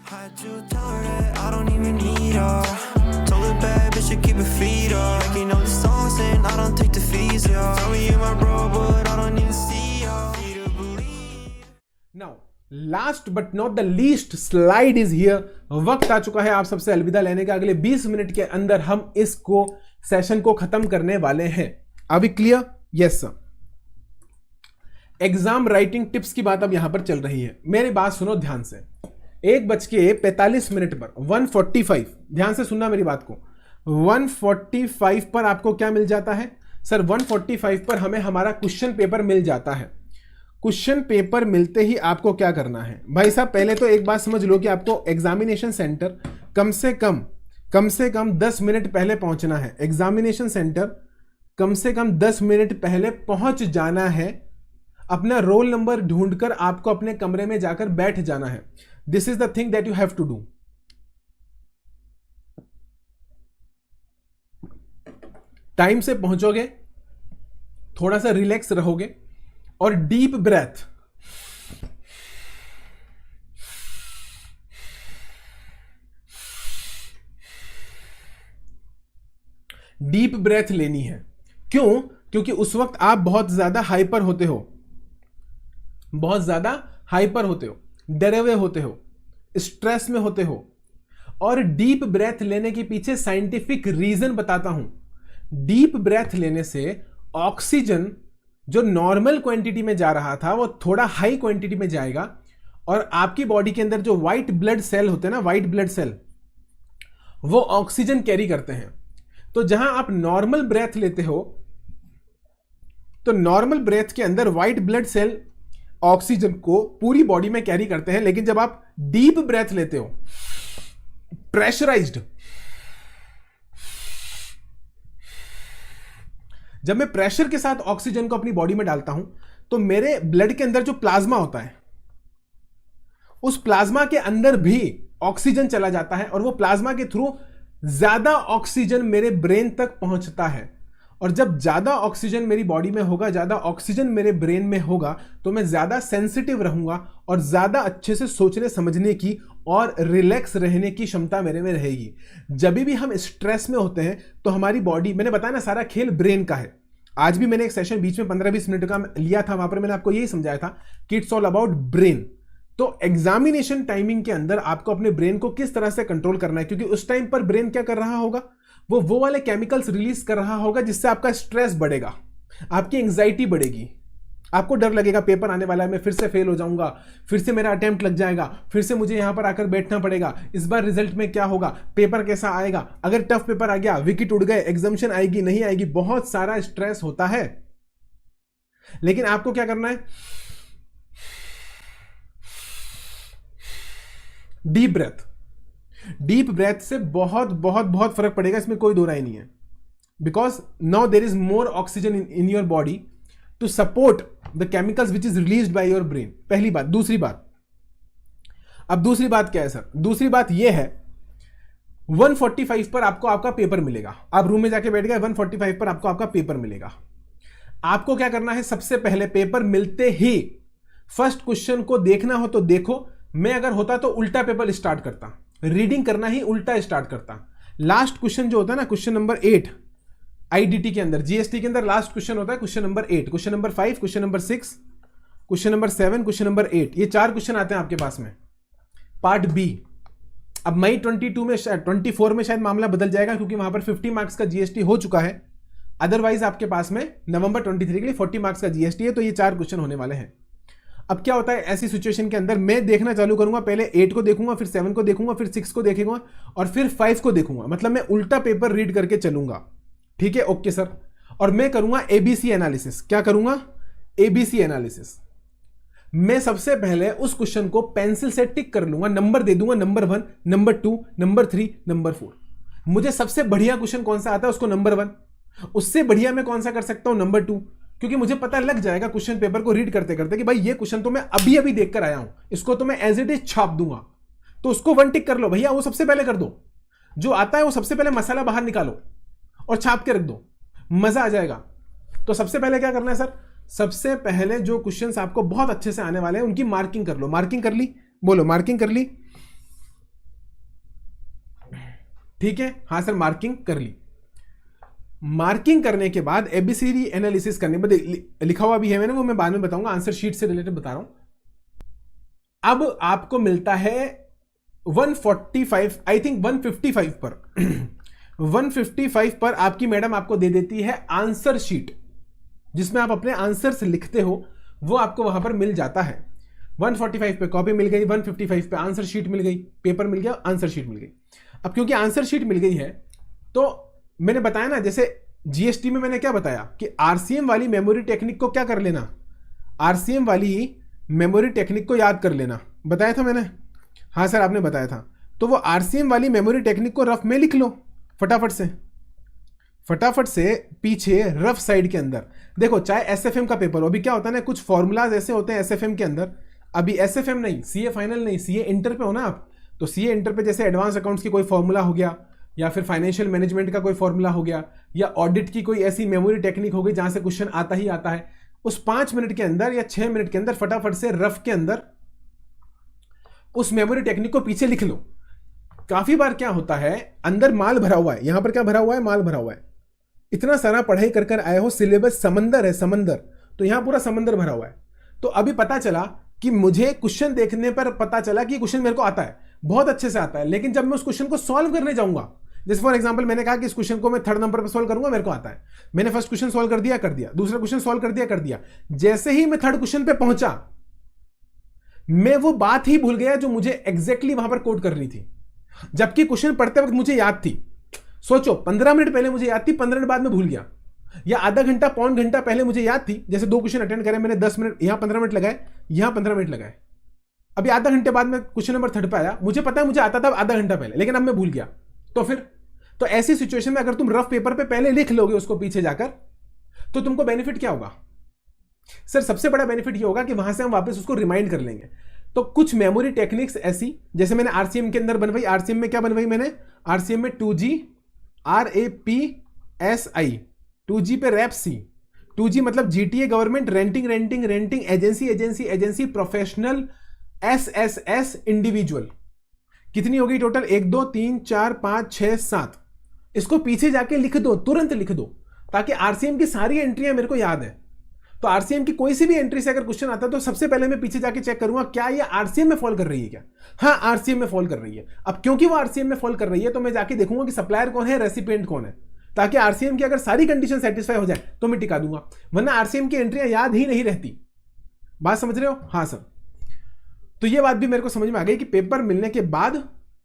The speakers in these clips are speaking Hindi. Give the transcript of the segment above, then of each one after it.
Had to tell her that I don't even need her. Told her bad bitch to keep her feet up. You know the song saying I don't take the fees, yeah. Tell me you're my bro, but I don't even see her. Now, last but not the least slide is here. वक्त आ चुका है आप सबसे अलविदा लेने का. अगले 20 मिनट के अंदर हम इसको सेशन को खत्म करने वाले हैं. अभी clear? Yes sir. Exam writing tips की बात अब यहां पर चल रही है. मेरी बात सुनो ध्यान से. 1:45 पर 145, ध्यान से सुनना मेरी बात को. 145 पर आपको क्या मिल जाता है सर? 145 पर हमें हमारा क्वेश्चन पेपर मिल जाता है. क्वेश्चन पेपर मिलते ही आपको क्या करना है भाई साहब? पहले तो एक बात समझ लो कि आपको एग्जामिनेशन सेंटर कम से कम 10 मिनट पहले पहुंचना है. एग्जामिनेशन सेंटर कम से कम 10 मिनट पहले पहुंच जाना है. अपना रोल नंबर ढूंढकर आपको अपने कमरे में जाकर बैठ जाना है. This is the thing that you have to do. Time से पहुंचोगे, थोड़ा सा रिलैक्स रहोगे और डीप ब्रेथ, डीप ब्रेथ लेनी है. क्यों? क्योंकि उस वक्त आप बहुत ज्यादा हाइपर होते हो, डरे हुए होते हो, स्ट्रेस में होते हो. और डीप ब्रेथ लेने के पीछे साइंटिफिक रीजन बताता हूं. डीप ब्रेथ लेने से ऑक्सीजन जो नॉर्मल क्वांटिटी में जा रहा था वो थोड़ा हाई क्वांटिटी में जाएगा और आपकी बॉडी के अंदर जो व्हाइट ब्लड सेल होते हैं ना, व्हाइट ब्लड सेल, वो ऑक्सीजन कैरी करते हैं. तो जहां आप नॉर्मल ब्रेथ लेते हो तो नॉर्मल ब्रेथ के अंदर व्हाइट ब्लड सेल ऑक्सीजन को पूरी बॉडी में कैरी करते हैं. लेकिन जब आप डीप ब्रेथ लेते हो, प्रेशराइज्ड, जब मैं प्रेशर के साथ ऑक्सीजन को अपनी बॉडी में डालता हूं तो मेरे ब्लड के अंदर जो प्लाज्मा होता है उस प्लाज्मा के अंदर भी ऑक्सीजन चला जाता है और वो प्लाज्मा के थ्रू ज्यादा ऑक्सीजन मेरे ब्रेन तक पहुंचता है. और जब ज्यादा ऑक्सीजन मेरी बॉडी में होगा, ज्यादा ऑक्सीजन मेरे ब्रेन में होगा, तो मैं ज्यादा सेंसिटिव रहूंगा और ज्यादा अच्छे से सोचने समझने की और रिलैक्स रहने की क्षमता मेरे में रहेगी. जब भी हम स्ट्रेस में होते हैं तो हमारी बॉडी, मैंने बताया ना सारा खेल ब्रेन का है. आज भी मैंने एक सेशन बीच में 15-20 मिनट का लिया था, वहां पर मैंने आपको यही समझाया था कि इट्स ऑल अबाउट ब्रेन. तो एग्जामिनेशन टाइमिंग के अंदर आपको अपने ब्रेन को किस तरह से कंट्रोल करना है, क्योंकि उस टाइम पर ब्रेन क्या कर रहा होगा, वो वाले केमिकल्स रिलीज कर रहा होगा जिससे आपका स्ट्रेस बढ़ेगा, आपकी एंग्जाइटी बढ़ेगी, आपको डर लगेगा पेपर आने वाला है, मैं फिर से फेल हो जाऊंगा, फिर से मेरा अटेम्प्ट लग जाएगा, फिर से मुझे यहां पर आकर बैठना पड़ेगा, इस बार रिजल्ट में क्या होगा, पेपर कैसा आएगा, अगर टफ पेपर आ गया, विकेट उड़ गए, एग्जामिनेशन आएगी नहीं आएगी, बहुत सारा स्ट्रेस होता है. लेकिन आपको क्या करना है? Deep breath. डीप ब्रेथ से बहुत बहुत बहुत फर्क पड़ेगा, इसमें कोई दो राय नहीं है. Because now there is more oxygen in your body to support the chemicals which is released by your brain. पहली बात. दूसरी बात, अब दूसरी बात क्या है सर? दूसरी बात यह है 145 पर आपको आपका पेपर मिलेगा. आप रूम में जाके बैठ गए, 145 पर आपको आपका पेपर मिलेगा. आपको क्या करना है? सबसे पहले पेपर मिलते ही फर्स्ट क्वेश्चन को देखना हो तो देखो. मैं अगर होता तो उल्टा पेपर स्टार्ट करता, रीडिंग करना ही उल्टा स्टार्ट करता. लास्ट क्वेश्चन जो होता है ना, क्वेश्चन नंबर 8 आईडीटी के अंदर, जीएसटी के अंदर लास्ट क्वेश्चन होता है question number 8, question number 5, question number 6, question number 7, question number 8. ये 4 क्वेश्चन आते हैं आपके पास में, पार्ट बी. अब मई 22 में, 24 में शायद मामला बदल जाएगा क्योंकि वहां पर 50 मार्क्स का जीएसटी हो चुका है. अदरवाइज आपके पास में नवंबर 23 के लिए 40 मार्क्स का जीएसटी है. तो ये 4 क्वेश्चन होने वाले हैं. अब क्या होता है ऐसी सिचुएशन के अंदर, मैं देखना चालू करूंगा, पहले 8 को देखूंगा, फिर 7 को देखूंगा, फिर 6 को देखेंगे और फिर 5 को देखूंगा. मतलब मैं उल्टा पेपर रीड करके चलूंगा. ठीक है, ओके सर. और मैं करूंगा एबीसी एनालिसिस. क्या करूंगा? ABC analysis. मैं सबसे पहले उस क्वेश्चन को पेंसिल से टिक कर लूंगा, नंबर दे दूंगा, नंबर 1, नंबर 2, नंबर 3, नंबर 4. मुझे सबसे बढ़िया क्वेश्चन कौन सा आता है उसको नंबर 1, उससे बढ़िया मैं कौन सा कर सकता हूं नंबर 2, क्योंकि मुझे पता लग जाएगा क्वेश्चन पेपर को रीड करते करते कि भाई ये क्वेश्चन तो मैं अभी अभी देखकर आया हूं, इसको तो मैं एज इट इज छाप दूंगा. तो उसको 1 टिक कर लो भैया, वो सबसे पहले कर दो. जो आता है वो सबसे पहले मसाला बाहर निकालो और छाप के रख दो, मजा आ जाएगा. तो सबसे पहले क्या करना है सर? सबसे पहले जो क्वेश्चंस आपको बहुत अच्छे से आने वाले हैं उनकी मार्किंग कर लो. मार्किंग कर ली? बोलो, मार्किंग कर ली? ठीक है, हाँ सर मार्किंग कर ली। मार्किंग करने के बाद एबीसीडी एनालिसिस करने के बाद लिखा हुआ भी है मैंने, वो मैं बाद में बताऊंगा, आंसर शीट से रिलेटेड बता रहा हूं। अब आपको मिलता है 145, आई थिंक 155 पर 155 पर आपकी मैडम आपको दे देती है आंसर शीट, जिसमें आप अपने आंसर्स लिखते हो, वो आपको वहां पर मिल जाता है। 145 पे कॉपी मिल गई, 155 पे आंसर शीट मिल गई, पेपर मिल गया, आंसर शीट मिल गई। अब क्योंकि आंसर शीट मिल गई है, तो मैंने बताया ना, जैसे जीएसटी में मैंने क्या बताया कि आरसीएम वाली मेमोरी टेक्निक को क्या कर लेना, आरसीएम वाली मेमोरी टेक्निक को याद कर लेना, बताया था मैंने, हाँ सर आपने बताया था। तो वो आरसीएम वाली मेमोरी टेक्निक को रफ में लिख लो फटाफट से पीछे रफ साइड के अंदर। देखो चाहे एसएफएम का पेपर हो, अभी क्या होता है ना, कुछ फॉर्मूलाज ऐसे होते हैं एसएफएम के अंदर, अभी एसएफएम नहीं, सीए फाइनल नहीं, सीए इंटर पे हो ना आप, तो सीए इंटर पे जैसे एडवांस अकाउंट्स की कोई फॉर्मूला हो गया, या फिर फाइनेंशियल मैनेजमेंट का कोई फॉर्मूला हो गया, या ऑडिट की कोई ऐसी मेमोरी टेक्निक हो गई जहां से क्वेश्चन आता ही आता है, उस 5 मिनट के अंदर या 6 मिनट के अंदर फटाफट से रफ के अंदर उस मेमोरी टेक्निक को पीछे लिख लो। काफी बार क्या होता है, अंदर माल भरा हुआ है, यहां पर क्या भरा हुआ है, माल भरा हुआ है, इतना सारा पढ़ाई कर कर आए हो, सिलेबस समंदर है, समंदर, तो यहां पूरा समंदर भरा हुआ है। तो अभी पता चला कि मुझे क्वेश्चन देखने पर पता चला कि क्वेश्चन मेरे को आता है, बहुत अच्छे से आता है, लेकिन जब मैं उस क्वेश्चन को सॉल्व करने जाऊंगा, जैसे फॉर एग्जांपल मैंने कहा कि इस क्वेश्चन को मैं 3rd नंबर पर सॉल्व करूंगा, मेरे को आता है, मैंने फर्स्ट क्वेश्चन सॉल्व कर दिया, दूसरा क्वेश्चन सॉल्व कर दिया, जैसे ही मैं 3rd क्वेश्चन पे पहुंचा, मैं वो बात ही भूल गया जो मुझे एग्जैक्टली वहां पर कोड करनी थी, जबकि क्वेश्चन पढ़ते वक्त मुझे याद थी। सोचो 15 मिनट पहले मुझे याद थी, 15 मिनट बाद में भूल गया, या आधा घंटा पौन घंटा पहले मुझे याद थी, जैसे 2 क्वेश्चन अटेंड करे मैंने, 10 मिनट यहां 15 मिनट लगाए, यहां 15 मिनट लगाए, अभी आधा घंटे बाद में क्वेश्चन नंबर 3rd पे आया, मुझे पता है मुझे आता था आधा घंटा पहले, लेकिन अब मैं भूल गया। तो फिर तो ऐसी सिचुएशन में अगर तुम रफ पेपर पे पहले लिख लोगे उसको पीछे जाकर, तो तुमको बेनिफिट क्या होगा सर? सबसे बड़ा बेनिफिट ये होगा कि वहां से हम वापस उसको रिमाइंड कर लेंगे। तो कुछ मेमोरी टेक्निक्स ऐसी, जैसे मैंने आरसीएम के अंदर बनवाई, आरसीएम में क्या बनवाई मैंने, आरसीएम में 2G RAPSI, 2G पे रैपसी, 2G मतलब GTA government, renting agency professional, SSS individual. कितनी होगी टोटल? 1 2 3 4 5 6 7। इसको पीछे जाके लिख दो, तुरंत लिख दो, ताकि आरसीएम की सारी एंट्रियां मेरे को याद है। तो आरसीएम की कोई सी भी एंट्री से अगर क्वेश्चन आता है तो सबसे पहले मैं पीछे जाके चेक करूंगा क्या ये आरसीएम में फॉल कर रही है क्या? हाँ, आरसीएम में फॉल कर रही है। अब क्योंकि वो आरसीएम में फॉल कर रही है तो मैं जाके देखूंगा कि सप्लायर कौन है, रेसिपिएंट कौन है, ताकि आरसीएम की अगर सारी कंडीशन सेटिस्फाई हो जाए तो मैं टिका दूंगा, वरना आरसीएम की एंट्रियां याद ही नहीं रहती। बात समझ रहे हो? हाँ सर। तो ये बात भी मेरे को समझ में आ गई कि पेपर मिलने के बाद,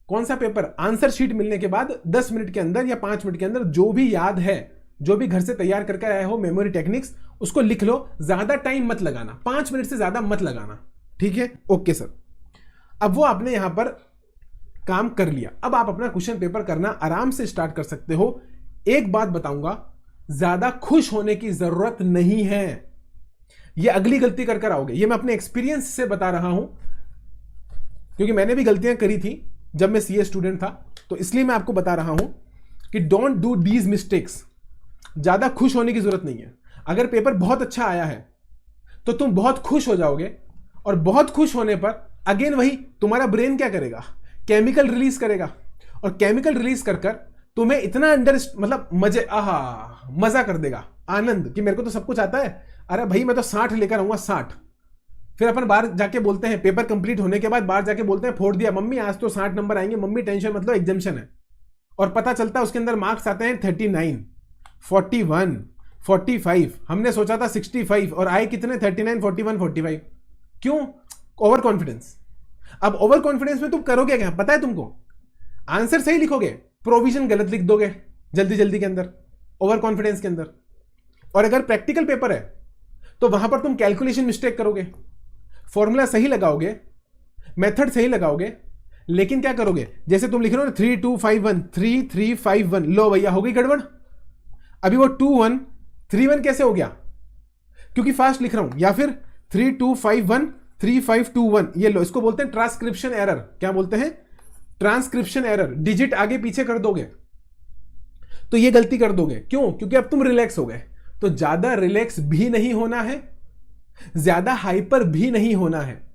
कौन सा पेपर, आंसर शीट मिलने के बाद 10 मिनट के अंदर या 5 मिनट के अंदर जो भी याद है, जो भी घर से तैयार करके आए हो मेमोरी टेक्निक्स, उसको लिख लो। ज्यादा टाइम मत लगाना, 5 मिनट से ज्यादा मत लगाना, ठीक है? Okay sir. अब वो आपने यहां पर काम कर लिया, अब आप अपना क्वेश्चन पेपर करना आराम से स्टार्ट कर सकते हो। एक बात बताऊंगा, ज्यादा खुश होने की जरूरत नहीं है, ये अगली गलती कर कर आओगे। ये मैं अपने एक्सपीरियंस से बता रहा हूं, क्योंकि मैंने भी गलतियां करी थी जब मैं सीए स्टूडेंट था, तो इसलिए मैं आपको बता रहा हूं कि डोंट डू दीज मिस्टेक्स। ज्यादा खुश होने की जरूरत नहीं है। अगर पेपर बहुत अच्छा आया है तो तुम बहुत खुश हो जाओगे, और बहुत खुश होने पर अगेन वही तुम्हारा ब्रेन क्या करेगा, केमिकल रिलीज करेगा, और केमिकल रिलीज कर कर तुम्हें इतना मतलब मजा कर देगा, आनंद, कि मेरे को तो सब कुछ आता है, अरे भाई मैं तो 60 लेकर आऊंगा, 60। फिर अपन बाहर जाके बोलते हैं, पेपर कंप्लीट होने के बाद बाहर जाके बोलते हैं, फोड़ दिया मम्मी, आज तो 60 नंबर आएंगे मम्मी, टेंशन मतलब एग्जामिशन है। और पता चलता है उसके अंदर मार्क्स आते हैं 39, 41, 45। हमने सोचा था 65 और आए कितने, 39, 41, 45। क्यों? Over confidence. अब ओवर कॉन्फिडेंस में तुम करोगे क्या पता है तुमको? आंसर सही लिखोगे, प्रोविजन गलत लिख दोगे जल्दी के अंदर, ओवर कॉन्फिडेंस के अंदर। और अगर प्रैक्टिकल पेपर है तो वहां पर तुम कैलकुलेशन मिस्टेक करोगे, फॉर्मूला सही लगाओगे, मेथड सही लगाओगे, लेकिन क्या करोगे, जैसे तुम लिख रहे हो ना 3 2 5 1, 3 3 5 1, लो भैया हो गई गड़बड़। अभी वो 2 1 3 1 कैसे हो गया? क्योंकि फास्ट लिख रहा हूं। या फिर 3 2 5 1 3 5 2 1, ये लो, इसको बोलते हैं ट्रांसक्रिप्शन एरर। क्या बोलते हैं? Transcription error. डिजिट आगे पीछे कर दोगे तो ये गलती कर दोगे। क्यों? क्योंकि अब तुम रिलैक्स हो गए। तो ज्यादा रिलैक्स भी नहीं होना है, ज्यादा हाइपर भी नहीं होना है।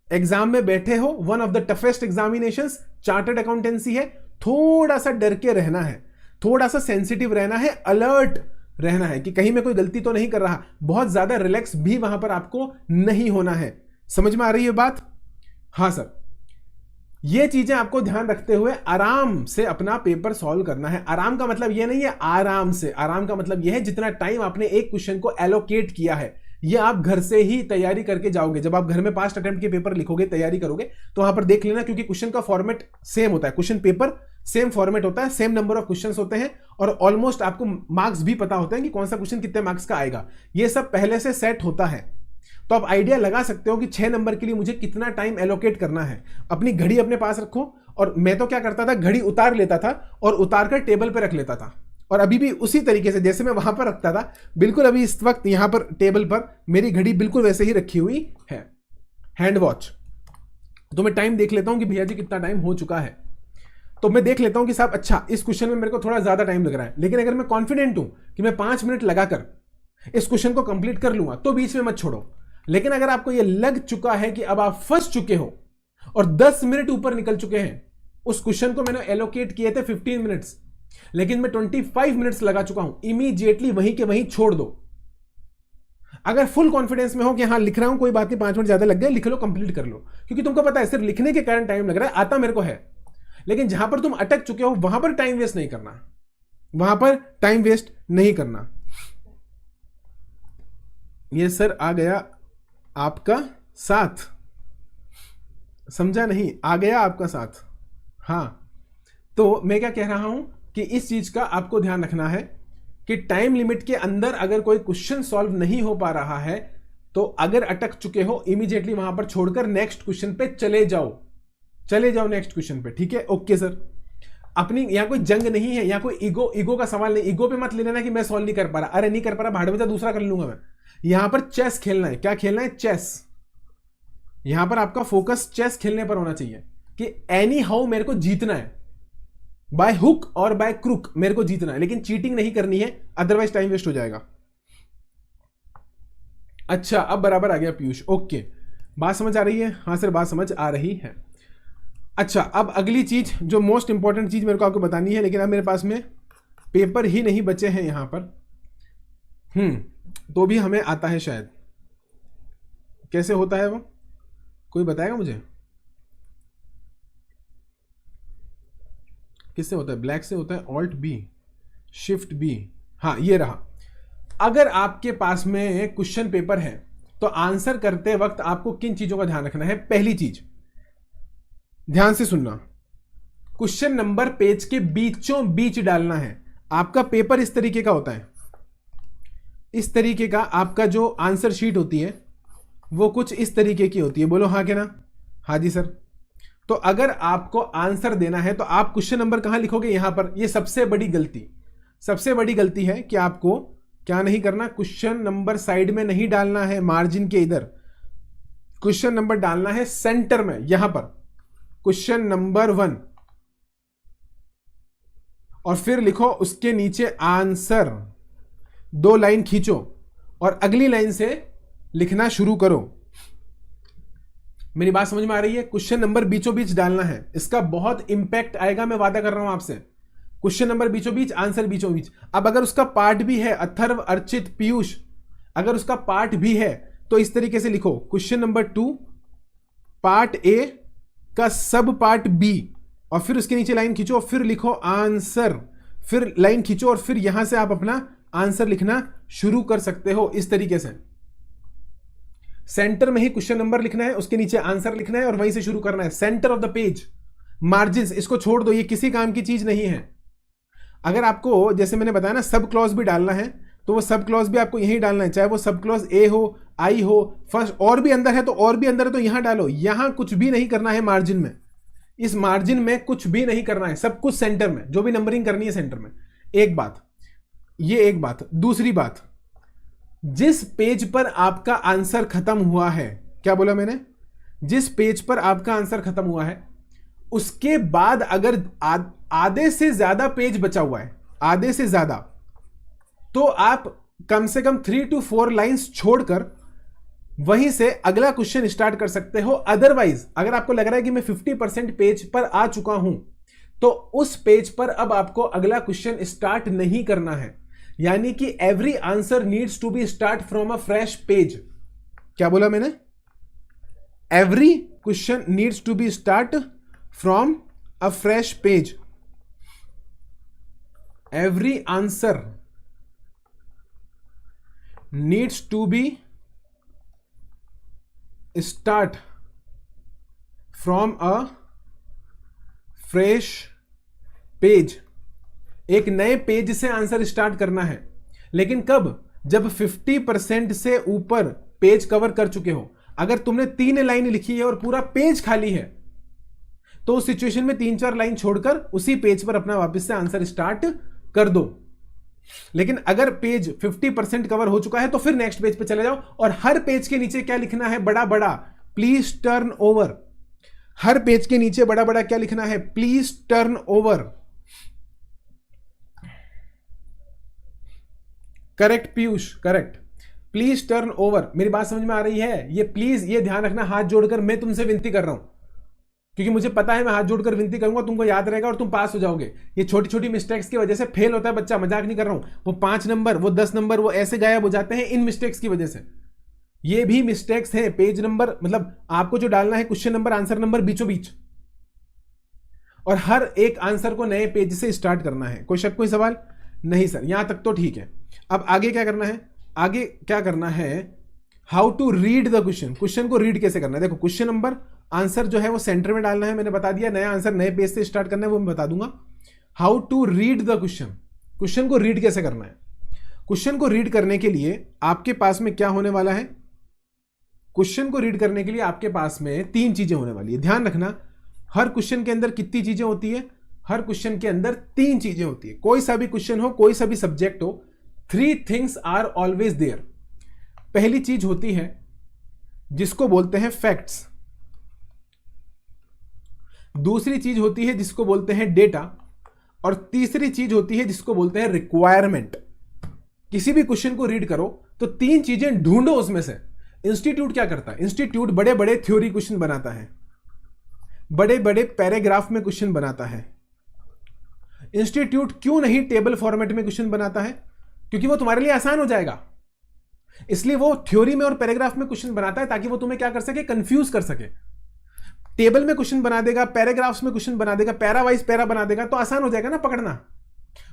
एग्जाम में बैठे हो, one of the toughest examinations chartered accountancy है, थोड़ा सा डर के रहना है, थोड़ा सा सेंसिटिव रहना है, अलर्ट रहना है कि कहीं मैं कोई गलती तो नहीं कर रहा। बहुत ज्यादा रिलैक्स भी वहां पर आपको नहीं होना है। समझ में आ रही है बात? हाँ सर। ये चीजें आपको ध्यान रखते हुए आराम से अपना पेपर सॉल्व करना है। आराम का मतलब ये नहीं है आराम से, आराम का मतलब ये है जितना टाइम आपने एक क्वेश्चन को एलोकेट किया है, ये आप घर से ही तैयारी करके जाओगे। जब आप घर में पास्ट अटेम्प्ट के पेपर लिखोगे, तैयारी करोगे, तो वहां पर देख लेना, क्योंकि क्वेश्चन का फॉर्मेट सेम होता है, क्वेश्चन पेपर सेम फॉर्मेट होता है, सेम नंबर ऑफ क्वेश्चंस होते हैं, और ऑलमोस्ट आपको मार्क्स भी पता होते हैं कि कौन सा क्वेश्चन कितने मार्क्स का आएगा। ये सब पहले से सेट होता है, तो आप आइडिया लगा सकते हो कि 6 नंबर के लिए मुझे कितना टाइम एलोकेट करना है। अपनी घड़ी अपने पास रखो, और मैं तो क्या करता था, घड़ी उतार लेता था और उतार कर टेबल पे रख लेता था, और अभी भी उसी तरीके से जैसे मैं वहां पर रखता था, बिल्कुल अभी इस वक्त यहां पर टेबल पर मेरी घड़ी बिल्कुल वैसे ही रखी हुई है, हैंड वॉच। तो मैं टाइम देख लेता हूं कि भैया जी कितना टाइम हो चुका है, तो मैं देख लेता हूं कि साहब अच्छा इस क्वेश्चन में मेरे को थोड़ा ज्यादा टाइम लग रहा है, लेकिन अगर मैं कॉन्फिडेंट हूं कि मैं 5 मिनट लगाकर इस क्वेश्चन को कंप्लीट कर लूंगा, तो बीच में मत छोड़ो। लेकिन अगर आपको यह लग चुका है कि अब आप फंस चुके हो और 10 मिनट ऊपर निकल चुके हैं, उस क्वेश्चन को मैंने एलोकेट किए थे 15 मिनट्स, लेकिन मैं 25 मिनट्स लगा चुका हूं, इमीडिएटली वहीं के वहीं छोड़ दो। अगर फुल कॉन्फिडेंस में हो कि हाँ लिख रहा हूं, कोई बात नहीं, 5 मिनट ज्यादा लग गए, लिख लो, कंप्लीट कर लो, क्योंकि तुमको पता है सिर्फ लिखने के कारण टाइम लग रहा है, आता मेरे को है, लेकिन जहां पर तुम अटक चुके हो वहां पर टाइम वेस्ट नहीं करना, वहां पर टाइम वेस्ट नहीं करना। ये सर आ गया आपका साथ, समझा नहीं? आ गया आपका साथ। हाँ, तो मैं क्या कह रहा हूं कि इस चीज का आपको ध्यान रखना है कि टाइम लिमिट के अंदर अगर कोई क्वेश्चन सॉल्व नहीं हो पा रहा है, तो अगर अटक चुके हो, इमीडिएटली वहां पर छोड़कर नेक्स्ट क्वेश्चन पे चले जाओ, चले जाओ नेक्स्ट क्वेश्चन पे। ठीक है, ओके सर। अपनी यहां कोई जंग नहीं है, यहां कोई ईगो का सवाल नहीं। ईगो पे मत ले लेना कि मैं सॉल्व नहीं कर पा रहा, अरे नहीं कर पा रहा, भाड़ में जा, दूसरा कर लूंगा मैं। यहां पर चेस खेलना है। क्या खेलना है? चेस। यहां पर आपका फोकस चेस खेलने पर होना चाहिए कि एनी हाउ मेरे को जीतना है, बाय हुक और बाय क्रुक मेरे को जीतना है, लेकिन चीटिंग नहीं करनी है, अदरवाइज टाइम वेस्ट हो जाएगा। अच्छा, अब बराबर आ गया पीयूष। ओके, बात समझ आ रही है? हाँ सर, बात समझ आ रही है। अच्छा, अब अगली चीज जो मोस्ट इंपॉर्टेंट चीज मेरे को आपको बतानी है, लेकिन अब मेरे पास में पेपर ही नहीं बचे हैं यहां पर। तो भी हमें आता है शायद, कैसे होता है वो, कोई बताएगा मुझे? किससे होता है? ब्लैक से होता है, ऑल्ट बी, शिफ्ट बी। हाँ, ये रहा। अगर आपके पास में क्वेश्चन पेपर है, तो आंसर करते वक्त आपको किन चीजों का ध्यान रखना है? पहली चीज, ध्यान से सुनना, क्वेश्चन नंबर पेज के बीचों बीच डालना है। आपका पेपर इस तरीके का होता है, इस तरीके का आपका जो आंसर शीट होती है वो कुछ इस तरीके की होती है। बोलो हाँ के ना? हाँ जी सर। तो अगर आपको आंसर देना है तो आप क्वेश्चन नंबर कहां लिखोगे? यहां पर। ये सबसे बड़ी गलती है कि आपको क्या नहीं करना, क्वेश्चन नंबर साइड में नहीं डालना है, मार्जिन के इधर। क्वेश्चन नंबर डालना है सेंटर में, यहां पर क्वेश्चन नंबर 1, और फिर लिखो उसके नीचे आंसर, 2 लाइन खींचो और अगली लाइन से लिखना शुरू करो। मेरी बात समझ में आ रही है? क्वेश्चन नंबर बीचों बीच डालना है, इसका बहुत इंपैक्ट आएगा, मैं वादा कर रहा हूं आपसे। क्वेश्चन नंबर बीचों बीच, आंसर बीचों बीच। अब अगर उसका पार्ट भी है, अथर्व, अर्चित, पीयूष, अगर उसका पार्ट भी है तो इस तरीके से लिखो, क्वेश्चन नंबर 2 पार्ट ए का सब पार्ट बी, और फिर उसके नीचे लाइन खींचो, फिर लिखो आंसर, फिर लाइन खींचो, और फिर यहां से आप अपना आंसर लिखना शुरू कर सकते हो। इस तरीके से सेंटर में ही क्वेश्चन नंबर लिखना है, उसके नीचे आंसर लिखना है और वहीं से शुरू करना है। Centre of the page, margin इसको छोड़ दो, ये किसी काम की चीज नहीं है। अगर आपको जैसे मैंने बताया ना सब क्लॉज भी डालना है, तो वो सब क्लॉज भी आपको यहीं डालना है, चाहे वो सब क्लॉज ए हो, आई हो, फर्स्ट और भी अंदर है तो और भी अंदर है तो यहां डालो। यहां कुछ भी नहीं करना है मार्जिन में, इस मार्जिन में कुछ भी नहीं करना है, सब कुछ सेंटर में, जो भी नंबरिंग करनी है सेंटर में। एक बात, ये एक बात। दूसरी बात, जिस पेज पर आपका आंसर खत्म हुआ है, क्या बोला मैंने? जिस पेज पर आपका आंसर खत्म हुआ है उसके बाद अगर आधे से ज्यादा पेज बचा हुआ है, आधे से ज्यादा, तो आप कम से कम 3 to 4 लाइंस छोड़कर वहीं से अगला क्वेश्चन स्टार्ट कर सकते हो। अदरवाइज अगर आपको लग रहा है कि मैं 50% पेज पर आ चुका हूं, तो उस पेज पर अब आपको अगला क्वेश्चन स्टार्ट नहीं करना है, यानी कि every answer needs to be start from a fresh page. क्या बोला मैंने? Every question needs to be start from a fresh page. Every answer needs to be start from a fresh page. एक नए पेज से आंसर स्टार्ट करना है, लेकिन कब? जब 50% से ऊपर पेज कवर कर चुके हो। अगर तुमने 3 लाइन लिखी है और पूरा पेज खाली है, तो उस सिचुएशन में 3-4 लाइन छोड़कर उसी पेज पर अपना वापस से आंसर स्टार्ट कर दो। लेकिन अगर पेज 50% कवर हो चुका है तो फिर नेक्स्ट पेज पे चले जाओ, और हर पेज के नीचे क्या लिखना है? बड़ा बड़ा, please turn over. Her page के नीचे बड़ा बड़ा क्या लिखना है? Please turn over. Correct Piyush, correct. Please turn over. मेरी बात समझ में आ रही है? ये प्लीज, ये ध्यान रखना, हाथ जोड़कर मैं तुमसे विनती कर रहा हूं, क्योंकि मुझे पता है मैं हाथ जोड़कर विनती करूंगा, तुमको याद रहेगा और तुम पास हो जाओगे। ये छोटी छोटी मिस्टेक्स की वजह से फेल होता है बच्चा, मजाक नहीं कर रहा हूं। वो 5 नंबर, वो 10 नंबर, वो ऐसे गायब हो जाते हैं इन मिस्टेक्स की वजह से। ये भी मिस्टेक्स है। पेज नंबर मतलब आपको जो डालना है क्वेश्चन नंबर, आंसर नंबर बीचों बीच, और हर एक आंसर को नए पेज से स्टार्ट करना है। कोई शक, कोई सवाल? नहीं सर, यहां तक तो ठीक है। अब आगे क्या करना है? आगे क्या करना है? How to read the question. Question को रीड कैसे करना है? देखो, क्वेश्चन नंबर, आंसर जो है वो सेंटर में डालना है, मैंने बता दिया। नया आंसर नए पेज से स्टार्ट करना है, वो मैं बता दूंगा। How to read the question. Question को रीड कैसे करना है? क्वेश्चन को रीड करने के लिए आपके पास में क्या होने वाला है? क्वेश्चन को रीड करने के लिए आपके पास में 3 चीजें होने वाली है। ध्यान रखना, हर क्वेश्चन के अंदर कितनी चीजें होती है? हर क्वेश्चन के अंदर 3 चीजें होती है। कोई सा भी क्वेश्चन हो, कोई सा भी सब्जेक्ट हो, 3 थिंग्स आर ऑलवेज देयर। पहली चीज होती है जिसको बोलते हैं फैक्ट्स, दूसरी चीज होती है जिसको बोलते हैं डेटा, और तीसरी चीज होती है जिसको बोलते हैं रिक्वायरमेंट। किसी भी क्वेश्चन को रीड करो तो 3 चीजें ढूंढो उसमें से। इंस्टीट्यूट क्या करता है? इंस्टीट्यूट बड़े बड़े थ्योरी क्वेश्चन बनाता है, बड़े बड़े पैराग्राफ में क्वेश्चन बनाता है। इंस्टीट्यूट क्यों नहीं टेबल फॉर्मेट में क्वेश्चन बनाता है? क्योंकि वो तुम्हारे लिए आसान हो जाएगा, इसलिए वो थ्योरी में और पैराग्राफ में क्वेश्चन बनाता है, ताकि वो तुम्हें क्या कर सके? कंफ्यूज कर सके। टेबल में क्वेश्चन बना देगा, पैराग्राफ्स में क्वेश्चन बना देगा, पैरा वाइज पैरा बना देगा, तो आसान हो जाएगा ना पकड़ना।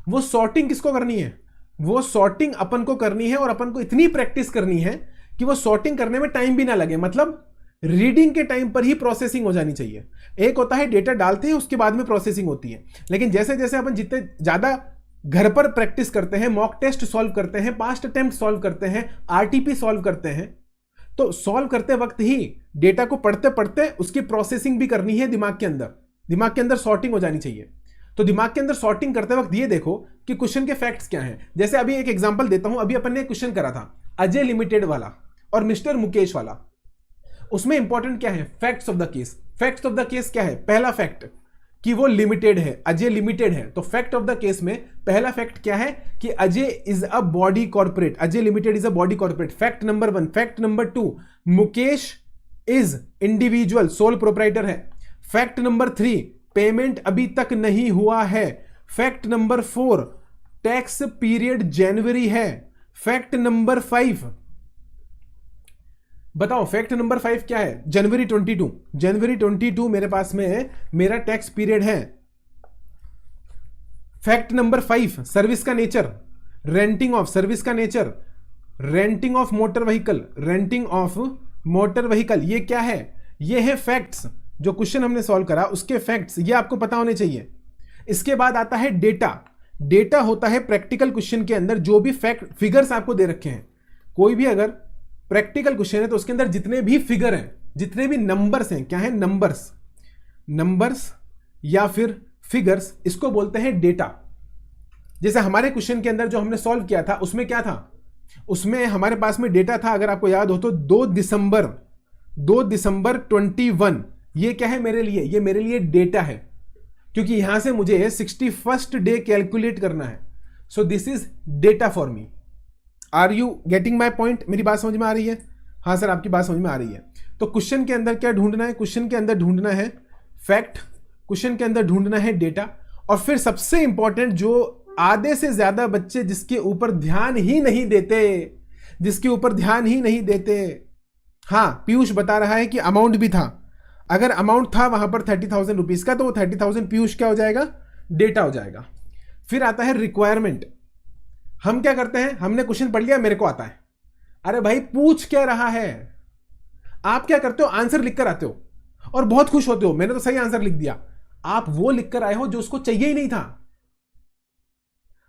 वो सॉर्टिंग किसको करनी है? वो सॉर्टिंग अपन को करनी है, और अपन को इतनी प्रैक्टिस करनी है कि वो सॉर्टिंग करने में टाइम भी ना लगे। मतलब रीडिंग के टाइम पर ही प्रोसेसिंग हो जानी चाहिए। एक होता है डेटा डालते हैं उसके बाद में प्रोसेसिंग होती है, लेकिन जैसे जैसे अपन जितने ज्यादा घर पर प्रैक्टिस करते हैं, मॉक टेस्ट सॉल्व करते हैं, पास्ट अटेम्प्ट सॉल्व करते हैं, आरटीपी सॉल्व करते हैं, तो सॉल्व करते वक्त ही डेटा को पढ़ते पढ़ते उसकी प्रोसेसिंग भी करनी है दिमाग के अंदर। दिमाग के अंदर सॉर्टिंग हो जानी चाहिए। तो दिमाग के अंदर सॉर्टिंग करते वक्त ये देखो कि क्वेश्चन के फैक्ट्स क्या हैं। जैसे अभी एक एग्जांपल देता हूं, अभी अपन ने क्वेश्चन करा था अजय लिमिटेड वाला और मिस्टर मुकेश वाला। उसमें इंपॉर्टेंट क्या है? Facts of the case. Facts of the case क्या है? पहला फैक्ट कि वो लिमिटेड है, अजय लिमिटेड है। तो फैक्ट ऑफ द केस में पहला फैक्ट क्या है? कि Ajay is a body corporate, Ajay limited is a body corporate. Fact number 1। Fact number 2, Mukesh is individual, sole proprietor है। फैक्ट नंबर 3, पेमेंट अभी तक नहीं हुआ है। फैक्ट नंबर 4, टैक्स पीरियड जनवरी है। फैक्ट नंबर 5, बताओ फैक्ट नंबर 5 क्या है? जनवरी 22। जनवरी 22 मेरे पास में मेरा टैक्स पीरियड है। फैक्ट नंबर 5, सर्विस का नेचर, रेंटिंग ऑफ, सर्विस का nature, renting of motor vehicle, renting of motor vehicle. ये क्या है? ये है फैक्ट्स। जो क्वेश्चन हमने सॉल्व करा उसके फैक्ट्स, ये आपको पता होने चाहिए। इसके बाद आता है डेटा। डेटा होता है प्रैक्टिकल क्वेश्चन के अंदर जो भी फैक्ट फिगर्स आपको दे रखे हैं। कोई भी अगर प्रैक्टिकल क्वेश्चन है तो उसके अंदर जितने भी फिगर हैं, जितने भी नंबर्स हैं, क्या है? नंबर्स। नंबर्स या फिर फिगर्स, इसको बोलते हैं डेटा। जैसे हमारे क्वेश्चन के अंदर जो हमने सॉल्व किया था उसमें क्या था? उसमें हमारे पास में डेटा था, अगर आपको याद हो तो 2 दिसंबर 21। ये क्या है मेरे लिए? ये मेरे लिए डेटा है, क्योंकि यहां से मुझे 61st डे कैलकुलेट करना है। So this is data for me. Are you getting my point? मेरी बात समझ में आ रही है? हाँ सर, आपकी बात समझ में आ रही है। तो क्वेश्चन के अंदर क्या ढूंढना है? क्वेश्चन के अंदर ढूंढना है फैक्ट, क्वेश्चन के अंदर ढूंढना है डेटा, और फिर सबसे इंपॉर्टेंट, जो आधे से ज्यादा बच्चे जिसके ऊपर ध्यान ही नहीं देते, जिसके ऊपर ध्यान ही नहीं देते। हाँ, पीयूष बता रहा है कि अमाउंट भी था। अगर अमाउंट था वहां पर 30,000 रुपीज का, तो वो 30,000 पीयूष क्या हो जाएगा, डेटा हो जाएगा। फिर आता है रिक्वायरमेंट। हम क्या करते हैं, हमने क्वेश्चन पढ़ लिया, मेरे को आता है, अरे भाई पूछ क्या रहा है। आप क्या करते हो, आंसर लिख कर आते हो और बहुत खुश होते हो, मैंने तो सही आंसर लिख दिया। आप वो लिख कर आए हो जो उसको चाहिए ही नहीं था।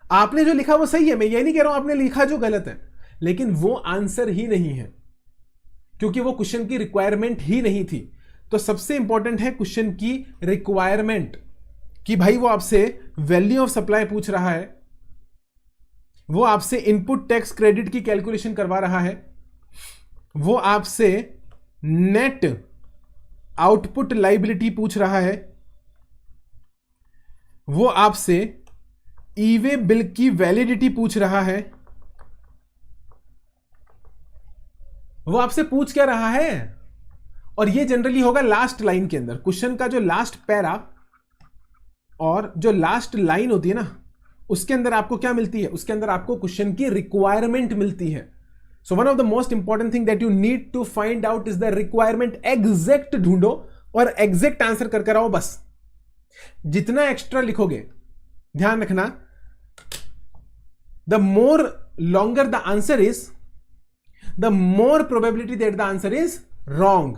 आपने जो लिखा वो सही है, मैं ये नहीं कह रहा हूं आपने लिखा जो गलत है, लेकिन वो आंसर ही नहीं है, क्योंकि वो क्वेश्चन की रिक्वायरमेंट ही नहीं थी। तो सबसे इंपॉर्टेंट है क्वेश्चन की रिक्वायरमेंट, कि भाई वो आपसे वैल्यू ऑफ सप्लाई पूछ रहा है, वो आपसे इनपुट टैक्स क्रेडिट की कैलकुलेशन करवा रहा है, वो आपसे नेट आउटपुट लायबिलिटी पूछ रहा है, वो आपसे ई-वे बिल की वैलिडिटी पूछ रहा है। वो आपसे पूछ क्या रहा है, और ये जनरली होगा लास्ट लाइन के अंदर। क्वेश्चन का जो लास्ट पैरा और जो लास्ट लाइन होती है ना, उसके अंदर आपको क्या मिलती है, उसके अंदर आपको क्वेश्चन की रिक्वायरमेंट मिलती है। So one of the most important thing that you need to find out is the requirement. Exact ढूंढो और एग्जैक्ट आंसर कर आओ बस। जितना एक्स्ट्रा लिखोगे, ध्यान रखना, the more longer the answer is, the more probability that the answer is wrong.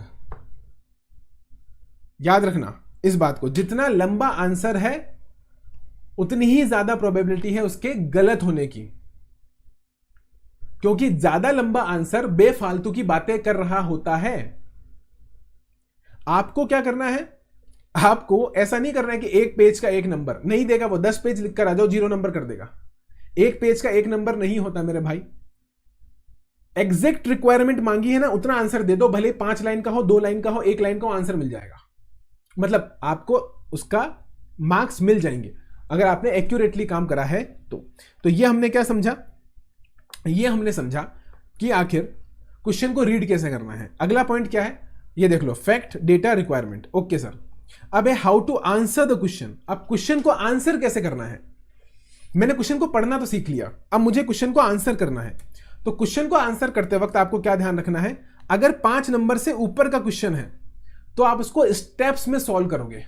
याद रखना इस बात को, जितना लंबा आंसर है उतनी ही ज्यादा प्रोबेबिलिटी है उसके गलत होने की, क्योंकि ज्यादा लंबा आंसर बेफालतू की बातें कर रहा होता है। आपको क्या करना है, आपको ऐसा नहीं करना है कि एक पेज का एक नंबर नहीं देगा, वो 10 पेज लिखकर आ जाओ, 0 नंबर कर देगा। एक पेज का एक नंबर नहीं होता मेरे भाई। एग्जैक्ट रिक्वायरमेंट मांगी है ना, उतना आंसर दे दो, भले 5 लाइन का हो, 2 लाइन का हो, 1 लाइन का हो, आंसर मिल जाएगा। मतलब आपको उसका मार्क्स मिल जाएंगे अगर आपने एक्यूरेटली काम करा है तो ये हमने क्या समझा, ये हमने समझा कि आखिर क्वेश्चन को रीड कैसे करना है। अगला पॉइंट क्या है, ये देख लो, fact, data, requirement. Okay sir, अब है how to answer the question. अब क्वेश्चन को आंसर कैसे करना है, मैंने क्वेश्चन को पढ़ना तो सीख लिया, अब मुझे क्वेश्चन को आंसर करना है। तो क्वेश्चन को आंसर करते वक्त आपको क्या ध्यान रखना है, अगर 5 नंबर से ऊपर का क्वेश्चन है तो आप उसको स्टेप्स में सॉल्व करोगे।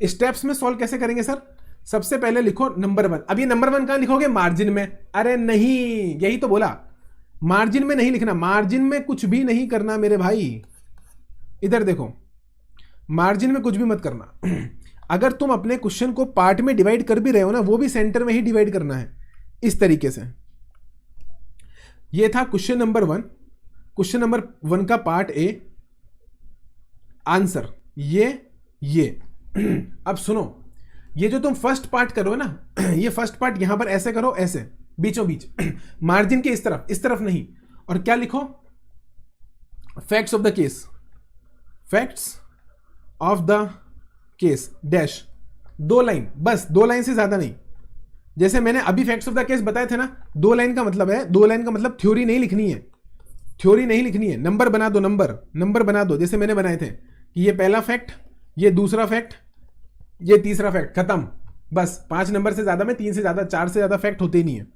स्टेप्स में सॉल्व कैसे करेंगे सर, सबसे पहले लिखो नंबर 1। अब ये नंबर 1 कहां लिखोगे, मार्जिन में। अरे नहीं, यही तो बोला, मार्जिन में नहीं लिखना, मार्जिन में कुछ भी नहीं करना मेरे भाई। इधर देखो, मार्जिन में कुछ भी मत करना। अगर तुम अपने क्वेश्चन को पार्ट में डिवाइड कर भी रहे हो ना, वो भी सेंटर में ही डिवाइड करना है, इस तरीके से। ये था क्वेश्चन नंबर 1। क्वेश्चन नंबर 1 का पार्ट ए, आंसर ये। अब सुनो, ये जो तुम फर्स्ट पार्ट करो ना, ये फर्स्ट पार्ट यहां पर ऐसे करो, ऐसे बीचों बीच, मार्जिन के इस तरफ नहीं। और क्या लिखो, facts of the case, facts of the case dash, 2 line, बस 2 लाइन से ज्यादा नहीं। जैसे मैंने अभी फैक्ट्स ऑफ द केस बताए थे ना, 2 लाइन का मतलब है, 2 लाइन का मतलब थ्योरी नहीं लिखनी है, थ्योरी नहीं लिखनी है, नंबर बना दो, नंबर बना दो, जैसे मैंने बनाए थे कि ये पहला फैक्ट, ये दूसरा फैक्ट, ये तीसरा फैक्ट, खत्म। बस 5 नंबर से ज्यादा में, 3 से ज्यादा, 4 से ज्यादा फैक्ट होते ही नहीं है।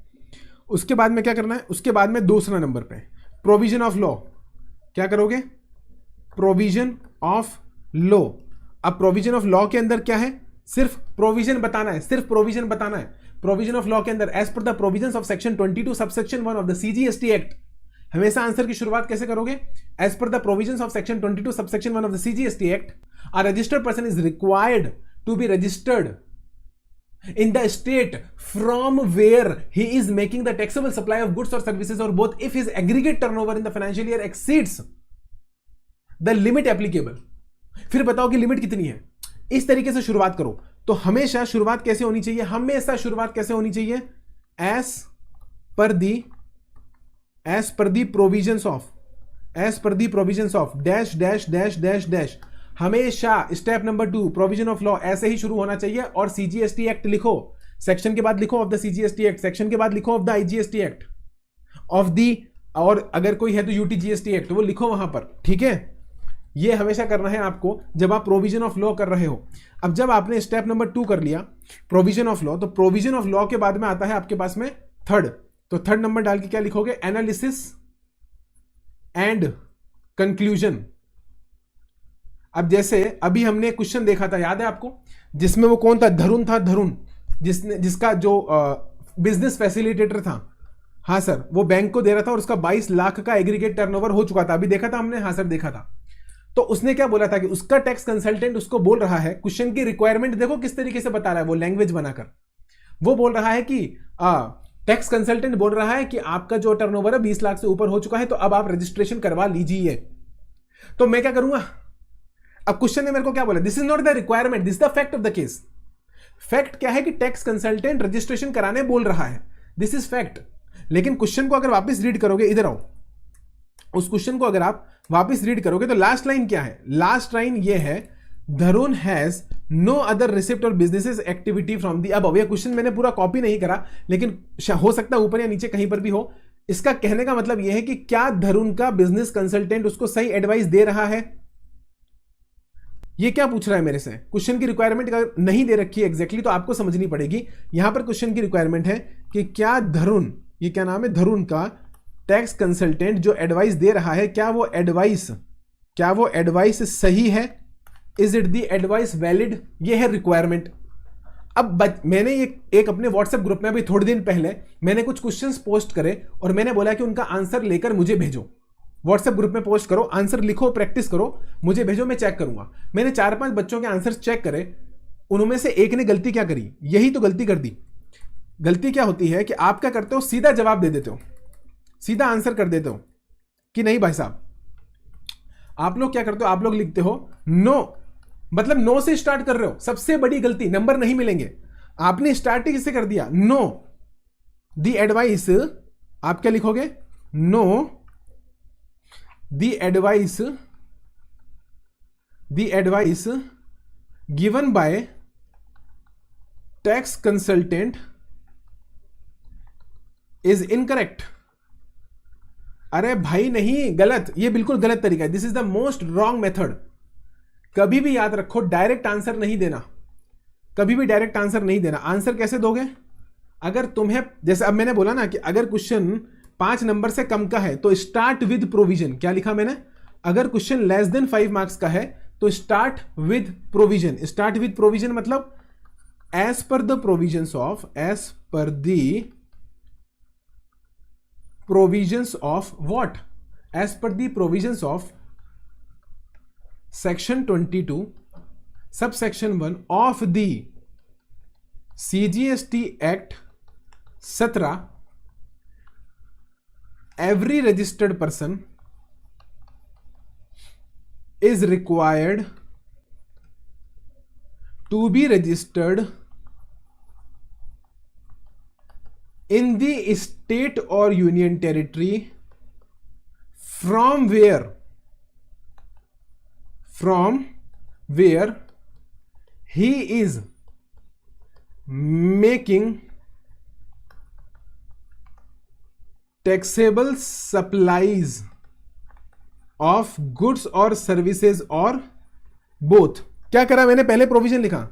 उसके बाद में क्या करना है, उसके बाद में दूसरा नंबर पे प्रोविजन ऑफ लॉ। क्या करोगे, प्रोविजन ऑफ लॉ। अब प्रोविजन ऑफ लॉ के अंदर क्या है, सिर्फ प्रोविजन बताना है, सिर्फ प्रोविजन बताना है। प्रोविजन ऑफ लॉ के अंदर एज पर the provisions of section 22 subsection 1 of the CGST act. हमेशा आंसर की शुरुआत कैसे करोगे, एज पर the provisions of section 22 subsection 1 of the CGST act, a registered person is required to be registered in the state from where he is making the taxable supply of goods or services or both if his aggregate turnover in the financial year exceeds the limit applicable। फिर बताओ कि लिमिट कितनी है। इस तरीके से शुरुआत करो। तो हमेशा शुरुआत कैसे होनी चाहिए, हमेशा शुरुआत कैसे होनी चाहिए, एज पर the provisions of dash dash dash dash dash. हमेशा step number 2 provision of law ऐसे ही शुरू होना चाहिए। और CGST एक्ट लिखो, सेक्शन के बाद लिखो of the CGST act, section के बाद लिखो of the IGST act, of the, और अगर कोई है तो UTGST एक्ट, वो लिखो वहां पर, ठीक है। ये हमेशा करना है आपको जब आप प्रोविजन ऑफ लॉ कर रहे हो। अब जब आपने स्टेप नंबर 2 कर लिया प्रोविजन ऑफ लॉ, तो प्रोविजन ऑफ लॉ के बाद में आता है आपके पास में थर्ड। तो थर्ड नंबर डाल के क्या लिखोगे? Analysis and conclusion. अब जैसे अभी हमने क्वेश्चन देखा था, याद है आपको, जिसमें वो कौन था? धरुण था, धरुण, जिसका जो बिजनेस फैसिलिटेटर था, हाँ सर, वो बैंक को दे रहा था और उसका 22 लाख का एग्रीगेट टर्नओवर हो चुका था। अभी देखा था हमने, हाँ सर देखा था। तो उसने क्या बोला था कि उसका टैक्स कंसल्टेंट उसको बोल रहा है, क्वेश्चन की रिक्वायरमेंट देखो किस तरीके से बता रहा है वो, लैंग्वेज बनाकर। वो बोल रहा है कि टैक्स कंसल्टेंट बोल रहा है कि आपका जो टर्नओवर है 20 लाख से ऊपर हो चुका है, तो अब आप रजिस्ट्रेशन करवा लीजिए। तो मैं क्या करूंगा? अब क्वेश्चन ने मेरे को क्या बोला? This is not the requirement, this the fact of the case. Fact क्या है कि टैक्स कंसल्टेंट रजिस्ट्रेशन कराने बोल रहा है, दिस इज फैक्ट। लेकिन क्वेश्चन को अगर वापस रीड करोगे, इधर आओ, उस क्वेश्चन को अगर आप वापस रीड करोगे तो लास्ट लाइन क्या है? लास्ट लाइन ये है, धरुण हैज नो अदर रिसिप्ट और business activity from the above. ये क्वेश्चन मैंने पूरा कॉपी नहीं करा, लेकिन हो सकता है ऊपर या नीचे कहीं पर भी हो। इसका कहने का मतलब यह है कि क्या धरुण का बिजनेस कंसल्टेंट उसको सही एडवाइस दे रहा है? ये क्या पूछ रहा है मेरे से? क्वेश्चन की रिक्वायरमेंट अगर नहीं दे रखी है एग्जैक्टली, तो आपको समझनी पड़ेगी। यहां पर क्वेश्चन की रिक्वायरमेंट है कि क्या धरुण, ये क्या नाम है, धरुण का टैक्स कंसल्टेंट जो एडवाइस दे रहा है, क्या वो एडवाइस सही है? Is it the advice valid? ये है रिक्वायरमेंट। अब मैंने एक अपने व्हाट्सएप ग्रुप में अभी थोड़े दिन पहले मैंने कुछ क्वेश्चंस पोस्ट करे और मैंने बोला कि उनका आंसर लेकर मुझे भेजो। व्हाट्सएप ग्रुप में पोस्ट करो, आंसर लिखो, प्रैक्टिस करो, मुझे भेजो, मैं चेक करूंगा। मैंने 4-5 बच्चों के आंसर चेक करे, उनमें से एक ने गलती क्या करी? यही तो गलती कर दी। गलती क्या होती है कि आप क्या करते हो? सीधा जवाब दे देते हो, सीधा आंसर कर देते हो कि नहीं भाई साहब। आप लोग क्या करते हो? आप लोग लिखते हो नो, मतलब नो से स्टार्ट कर रहे हो। सबसे बड़ी गलती, नंबर नहीं मिलेंगे। आपने स्टार्ट किससे कर दिया? Know the advice. आप क्या लिखोगे? Know the advice given bye tax consultant is incorrect. अरे भाई नहीं, गलत, ये बिल्कुल गलत तरीका है। This is the most wrong method. कभी भी याद रखो, डायरेक्ट आंसर नहीं देना, कभी भी डायरेक्ट आंसर नहीं देना। आंसर कैसे दोगे? अगर तुम्हें, जैसे अब मैंने बोला ना कि अगर क्वेश्चन 5 नंबर से कम का है तो स्टार्ट विद प्रोविजन। क्या लिखा मैंने? अगर क्वेश्चन लेस देन 5 मार्क्स का है तो start with provision. Start with provision मतलब एज पर the provisions of, provisions of what? As per the provisions of section 22 subsection 1 of the CGST Act 17, every registered person is required to be registered in the state or union territory from where he is making taxable supplies of goods or services or both। क्या करा मैंने? पहले प्रोविजन लिखा,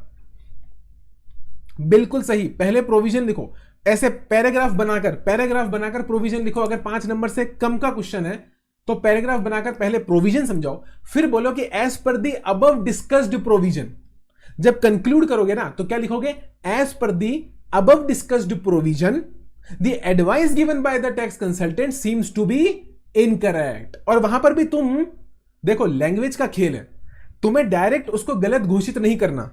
बिल्कुल सही, पहले प्रोविजन लिखो। ऐसे पैराग्राफ बनाकर प्रोविजन लिखो। अगर 5 नंबर से कम का क्वेश्चन है तो पैराग्राफ बनाकर पहले प्रोविजन समझाओ, फिर बोलो कि एज पर दी अबव डिस्कस्ड प्रोविजन। जब कंक्लूड करोगे ना तो क्या लिखोगे? एज पर the above discussed provision the advice given by the tax consultant seems to be incorrect. और वहां पर भी तुम देखो, लैंग्वेज का खेल है, तुम्हें डायरेक्ट उसको गलत घोषित नहीं करना।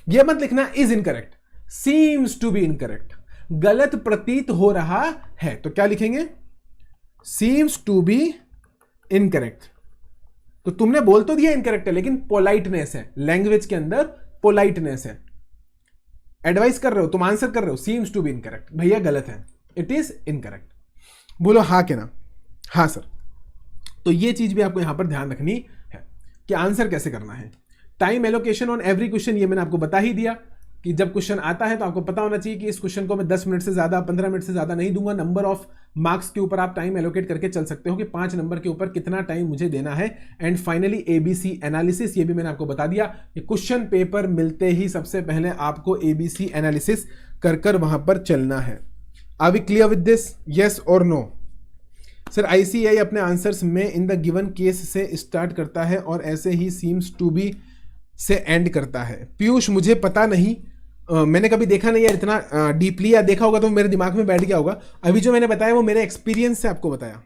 यह मत लिखना is incorrect, seems to be incorrect, गलत प्रतीत हो रहा है। तो क्या लिखेंगे? Seems to be incorrect. तो तुमने बोल तो दिया इनकरेक्ट है, लेकिन पोलाइटनेस है, लैंग्वेज के अंदर पोलाइटनेस है। एडवाइस कर रहे हो, तुम आंसर कर रहे हो, सीम्स टू बी इनकरेक्ट, भैया गलत है, इट इज इनकरेक्ट। बोलो हाँ के ना? हाँ सर। तो ये चीज भी आपको यहां पर ध्यान रखनी है कि आंसर कैसे करना है। Time allocation on every question, ये मैंने आपको बता ही दिया। कि जब क्वेश्चन आता है तो आपको पता होना चाहिए कि इस क्वेश्चन को मैं 10 मिनट से ज़्यादा 15 मिनट से ज़्यादा नहीं दूंगा। नंबर ऑफ मार्क्स के ऊपर आप टाइम एलोकेट करके चल सकते हो कि 5 नंबर के ऊपर कितना टाइम मुझे देना है। एंड फाइनली ABC एनालिसिस, ये भी मैंने आपको बता दिया कि क्वेश्चन पेपर मिलते ही सबसे पहले आपको ABC एनालिसिस कर वहां पर चलना है। Are we clear with this? Yes और नो? सर ICAI अपने आंसर्स में इन द गिवन केस से स्टार्ट करता है और ऐसे ही सीम्स टू बी से एंड करता है। पीयूष मुझे पता नहीं, मैंने कभी देखा नहीं है इतना डीपली, या देखा होगा तो मेरे दिमाग में बैठ गया होगा। अभी जो मैंने बताया वो मेरे एक्सपीरियंस से आपको बताया।